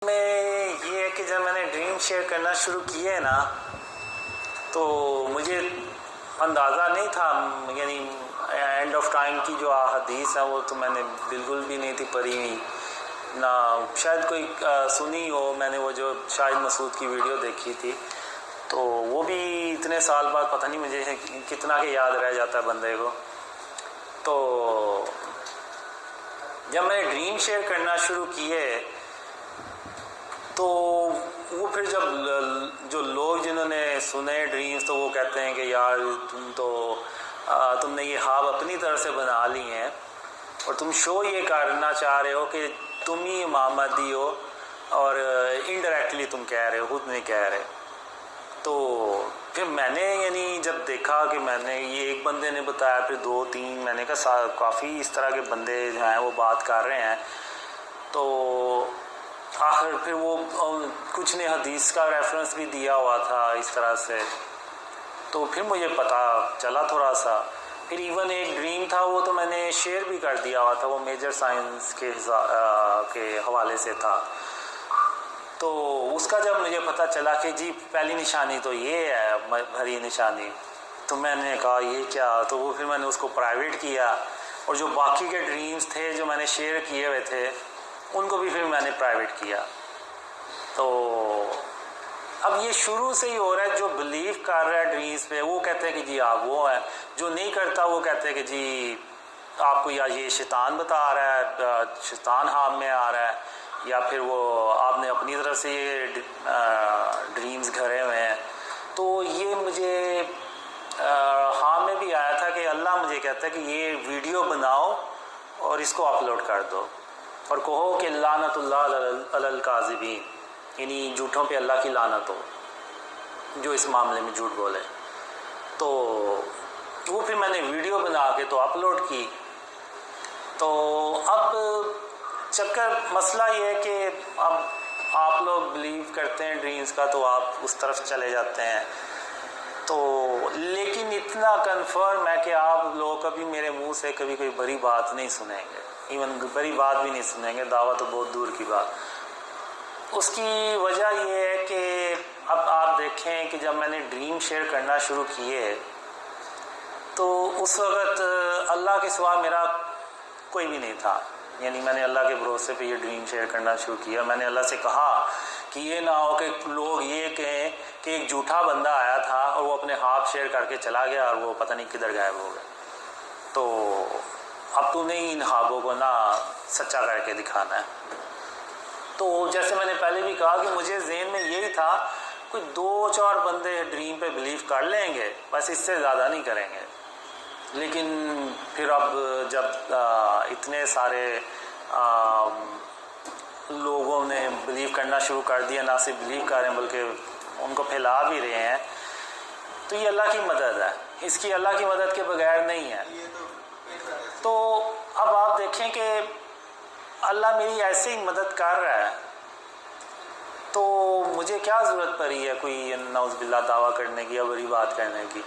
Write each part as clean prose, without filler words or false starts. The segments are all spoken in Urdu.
میں یہ ہے کہ جب میں نے ڈریم شیئر کرنا شروع کیے نا تو مجھے اندازہ نہیں تھا، یعنی اینڈ آف ٹائم کی جو حدیث ہے وہ تو میں نے بالکل بھی نہیں تھی پڑھی ہوئی، نہ شاید کوئی سنی ہو۔ میں نے وہ جو شاہد مسعود کی ویڈیو دیکھی تھی تو وہ بھی اتنے سال بعد پتہ نہیں مجھے کتنا کہ یاد رہ جاتا ہے بندے کو۔ تو جب میں نے ڈریم شیئر کرنا شروع کیے تو وہ پھر جب جو لوگ جنہوں نے سنے ڈریمز تو وہ کہتے ہیں کہ یار تم نے یہ خواب اپنی طرح سے بنا لی ہیں اور تم شو یہ کرنا چاہ رہے ہو کہ تم ہی امام مہدی ہو، اور انڈائریکٹلی تم کہہ رہے ہو، خود نہیں کہہ رہے۔ تو پھر میں نے یعنی جب دیکھا کہ میں نے یہ ایک بندے نے بتایا، پھر دو تین، میں نے کہا کافی اس طرح کے بندے جو ہیں وہ بات کر رہے ہیں، تو آخر پھر وہ کچھ نے حدیث کا ریفرنس بھی دیا ہوا تھا اس طرح سے، تو پھر مجھے پتہ چلا تھوڑا سا۔ پھر ایون ایک ڈریم تھا وہ تو میں نے شیئر بھی کر دیا ہوا تھا، وہ میجر سائنس کے حوالے سے تھا۔ تو اس کا جب مجھے پتہ چلا کہ جی پہلی نشانی تو یہ ہے بھری نشانی، تو میں نے کہا یہ کیا، تو وہ پھر میں نے اس کو پرائیویٹ کیا، اور جو باقی کے ڈریمز تھے جو میں نے شیئر کیے ہوئے تھے ان کو بھی پھر میں نے پرائیویٹ کیا۔ تو اب یہ شروع سے ہی ہو رہا ہے، جو بلیو کر رہا ہے ڈریمز پہ وہ کہتے ہیں کہ جی آپ وہ ہیں، جو نہیں کرتا وہ کہتے ہیں کہ جی آپ کو یا یہ شیطان بتا رہا ہے، شیطان ہاتھ میں آ رہا ہے، یا پھر وہ آپ نے اپنی طرف سے یہ ڈریمز گھڑے ہوئے ہیں۔ تو یہ مجھے ہاں میں بھی آیا تھا کہ اللہ مجھے کہتا ہے کہ یہ ویڈیو بناؤ اور اس کو اپلوڈ کر دو، اور کہو کہ لعنت اللہ علی الکاذبین، یعنی جھوٹوں پہ اللہ کی لعنت ہو جو اس معاملے میں جھوٹ بولے۔ تو وہ پھر میں نے ویڈیو بنا کے تو اپلوڈ کی۔ تو اب چکر مسئلہ یہ ہے کہ اب آپ لوگ بلیو کرتے ہیں ڈریمز کا تو آپ اس طرف چلے جاتے ہیں، تو لیکن اتنا کنفرم ہے کہ آپ لوگ کبھی میرے منہ سے کبھی کوئی بری بات نہیں سنیں گے، ایون بری بات بھی نہیں سنیں گے، دعویٰ تو بہت دور کی بات۔ اس کی وجہ یہ ہے کہ اب آپ دیکھیں کہ جب میں نے ڈریم شیئر کرنا شروع کیے تو اس وقت اللہ کے سوا میرا کوئی بھی نہیں تھا، یعنی میں نے اللہ کے بھروسے پہ یہ ڈریم شیئر کرنا شروع کیا۔ میں نے اللہ سے کہا کہ یہ نہ ہو کہ لوگ یہ کہیں کہ ایک جھوٹا بندہ آیا تھا اور وہ اپنے خواب شیئر کر کے چلا گیا اور وہ پتہ نہیں کدھر غائب ہو گیا، تو اب تو نہیں ان خوابوں کو نہ سچا کر کے دکھانا ہے۔ تو جیسے میں نے پہلے بھی کہا کہ مجھے ذہن میں یہی تھا کوئی دو چار بندے ڈریم پہ بلیو کر لیں گے، بس اس سے زیادہ نہیں کریں گے۔ لیکن پھر اب جب اتنے سارے لوگوں نے بلیو کرنا شروع کر دیا، نہ صرف بلیو کر رہے ہیں بلکہ ان کو پھیلا بھی رہے ہیں، تو یہ اللہ کی مدد ہے، اس کی اللہ کی مدد کے بغیر نہیں ہے۔ تو اب آپ دیکھیں کہ اللہ میری ایسے ہی مدد کر رہا ہے، تو مجھے کیا ضرورت پڑی ہے کوئی نعوذ باللہ دعویٰ کرنے کی یا بری بات کرنے کی۔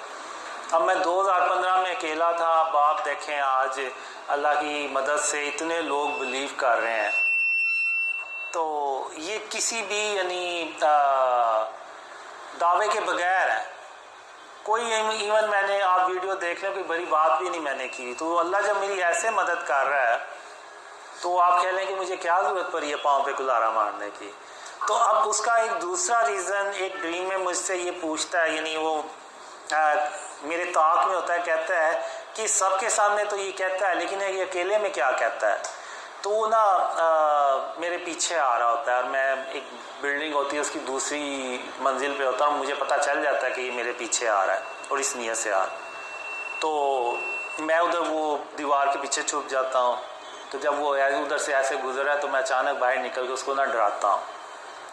اب میں 2015 میں اکیلا تھا، اب آپ دیکھیں آج اللہ کی مدد سے اتنے لوگ بلیو کر رہے ہیں، تو یہ کسی بھی یعنی دعوے کے بغیر ہے، کوئی ایون میں نے آپ ویڈیو دیکھ لیں کوئی بری بات بھی نہیں میں نے کی، تو اللہ جب میری ایسے مدد کر رہا ہے تو آپ کہہ لیں کہ مجھے کیا ضرورت پڑی ہے پاؤں پہ کلہاڑا مارنے کی۔ تو اب اس کا ایک دوسرا ریزن ایک ڈریم میں مجھ سے یہ پوچھتا ہے، یعنی وہ میرے طاق میں ہوتا ہے، کہتا ہے کہ سب کے سامنے تو یہ کہتا ہے لیکن یہ اکیلے میں کیا کہتا ہے، تو وہ نا میرے پیچھے آ رہا ہوتا ہے، اور میں ایک بلڈنگ ہوتی ہے اس کی دوسری منزل پہ ہوتا ہوں، مجھے پتہ چل جاتا ہے کہ یہ میرے پیچھے آ رہا ہے اور اس نیت سے آ رہا ہے، تو میں ادھر وہ دیوار کے پیچھے چھپ جاتا ہوں، تو جب وہ ادھر سے ایسے گزر رہا ہے تو میں اچانک باہر نکل کے اس کو نہ ڈراتا ہوں،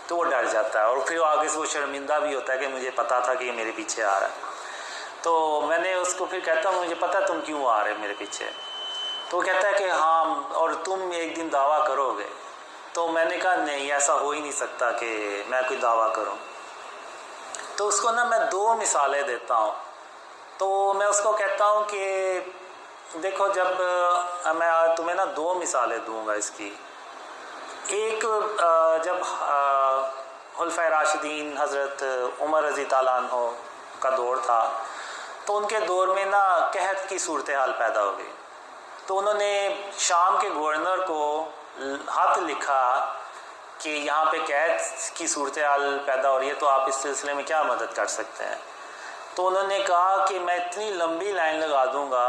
تو وہ ڈر جاتا ہے، اور پھر آگے سے وہ شرمندہ بھی ہوتا ہے کہ مجھے پتہ تھا کہ یہ میرے پیچھے آ رہا ہے۔ تو میں نے اس کو پھر کہتا ہوں مجھے پتہ تم کیوں آ رہے میرے پیچھے، تو وہ کہتا ہے کہ ہاں اور تم ایک دن دعویٰ کرو گے، تو میں نے کہا نہیں ایسا ہو ہی نہیں سکتا کہ میں کوئی دعویٰ کروں۔ تو اس کو نا میں دو مثالیں دیتا ہوں، تو میں اس کو کہتا ہوں کہ دیکھو جب میں تمہیں نا دو مثالیں دوں گا اس کی، ایک جب خلفائے راشدین حضرت عمر رضی تعالیٰ عنہ کا دور تھا تو ان کے دور میں نا قحط کی صورتحال پیدا ہو گئی، تو انہوں نے شام کے گورنر کو خط لکھا کہ یہاں پہ قحط کی صورتحال پیدا ہو رہی ہے، تو آپ اس سلسلے میں کیا مدد کر سکتے ہیں؟ تو انہوں نے کہا کہ میں اتنی لمبی لائن لگا دوں گا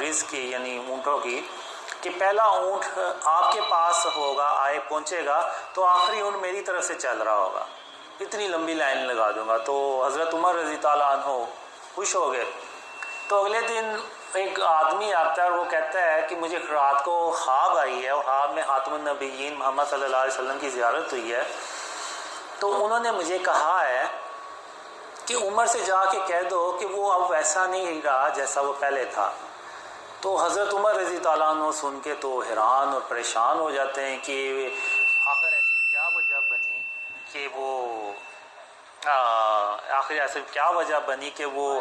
رزق کی، یعنی اونٹوں کی، کہ پہلا اونٹ آپ کے پاس ہوگا، پہنچے گا تو آخری اونٹ میری طرف سے چل رہا ہوگا، اتنی لمبی لائن لگا دوں گا۔ تو حضرت عمر رضی تعالیٰ عنہ خوش ہو گئے۔ تو اگلے دن ایک آدمی آتا ہے اور وہ کہتا ہے کہ مجھے رات کو خواب آئی ہے اور خواب میں خاتم النبیین محمد صلی اللہ علیہ وسلم کی زیارت ہوئی ہے، تو انہوں نے مجھے کہا ہے کہ عمر سے جا کے کہہ دو کہ وہ اب ویسا نہیں رہا جیسا وہ پہلے تھا۔ تو حضرت عمر رضی تعالیٰ عنہ سن کے تو حیران اور پریشان ہو جاتے ہیں کہ آخر ایسی کیا وجہ بنی کہ وہ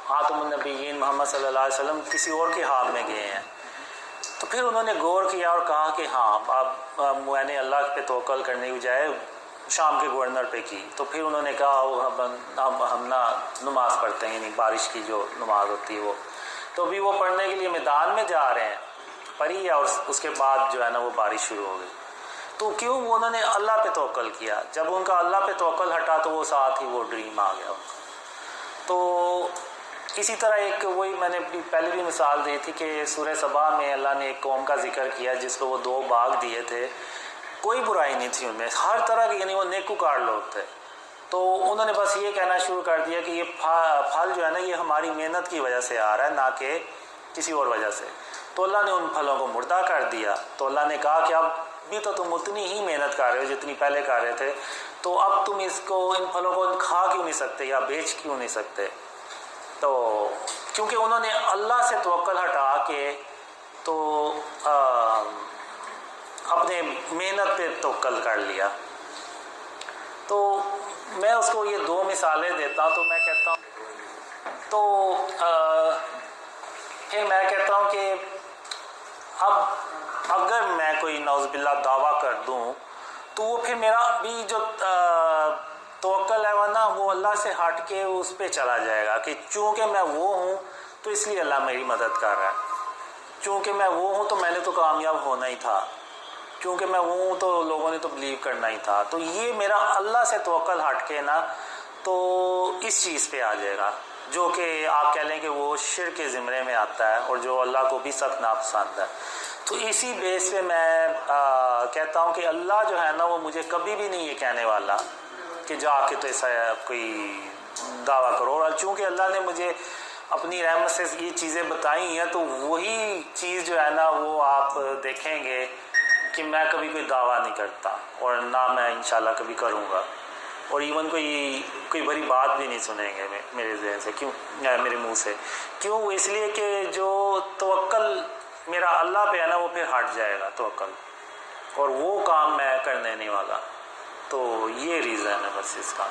خاتم النبیین محمد صلی اللہ علیہ وسلم کسی اور کے خواب میں گئے ہیں۔ تو پھر انہوں نے غور کیا اور کہا کہ ہاں اب میں نے اللہ پہ توکل کرنے کی بجائے شام کے گورنر پہ کی۔ تو پھر انہوں نے کہا ہم نا نماز پڑھتے ہیں، یعنی بارش کی جو نماز ہوتی ہے وہ، تو ابھی وہ پڑھنے کے لیے میدان میں جا رہے ہیں، پڑھی ہے، اور اس کے بعد جو ہے نا وہ بارش شروع ہو گئی۔ تو کیوں انہوں نے اللہ پہ توکل کیا؟ جب ان کا اللہ پہ توکل ہٹا تو وہ ساتھ ہی وہ ڈریم آ گیا۔ تو اسی طرح ایک وہی میں نے پہلے بھی مثال دی تھی کہ سورہ سبا میں اللہ نے ایک قوم کا ذکر کیا جس کو وہ 2 باغ دیے تھے، کوئی برائی نہیں تھی ان میں، ہر طرح کے، یعنی وہ نیکوکار لوگ تھے۔ تو انہوں نے بس یہ کہنا شروع کر دیا کہ یہ پھل جو ہے نا یہ ہماری محنت کی وجہ سے آ رہا ہے، نہ کہ کسی اور وجہ سے۔ تو اللہ نے ان پھلوں کو مردہ کر دیا۔ تو اللہ نے کہا کہ اب بھی تو تم اتنی ہی محنت کر رہے ہو جتنی پہلے کر رہے تھے، تو اب تم ان پھلوں کو کھا کیوں نہیں سکتے یا بیچ کیوں نہیں سکتے؟ تو کیونکہ انہوں نے اللہ سے توکل ہٹا کے تو اپنے محنت پہ توکل کر لیا۔ تو میں اس کو یہ 2 مثالیں دیتا ہوں، تو میں کہتا ہوں پھر میں کہتا ہوں کہ اب اگر میں کوئی نعوذ باللہ دعویٰ کر دوں تو وہ پھر میرا بھی جو توکل ہے ورنہ وہ اللہ سے ہٹ کے اس پہ چلا جائے گا کہ چونکہ میں وہ ہوں تو اس لیے اللہ میری مدد کر رہا ہے، چونکہ میں وہ ہوں تو میں نے تو کامیاب ہونا ہی تھا، چونکہ میں وہ ہوں تو لوگوں نے تو بلیو کرنا ہی تھا۔ تو یہ میرا اللہ سے توکل ہٹ کے نا تو اس چیز پہ آ جائے گا جو کہ آپ کہہ لیں کہ وہ شرک کے زمرے میں آتا ہے اور جو اللہ کو بھی سخت ناپسند ہے۔ تو اسی بیس پہ میں کہتا ہوں کہ اللہ جو ہے نا وہ مجھے کبھی بھی نہیں یہ کہنے والا کہ جا کے تو ایسا کوئی دعویٰ کرو، اور چونکہ اللہ نے مجھے اپنی رحمت سے یہ چیزیں بتائی ہیں تو وہی چیز جو ہے نا وہ آپ دیکھیں گے کہ میں کبھی کوئی دعویٰ نہیں کرتا اور نہ میں انشاءاللہ کبھی کروں گا، اور ایون کوئی بڑی بات بھی نہیں سنیں گے میرے ذہن سے، کیوں میرے منہ سے، کیوں؟ اس لیے کہ جو توکل میرا اللہ پہ ہے نا وہ پھر ہٹ جائے گا توکل، اور وہ کام میں کرنے نہیں والا۔ تو یہ ریزن ہے بس اس کا۔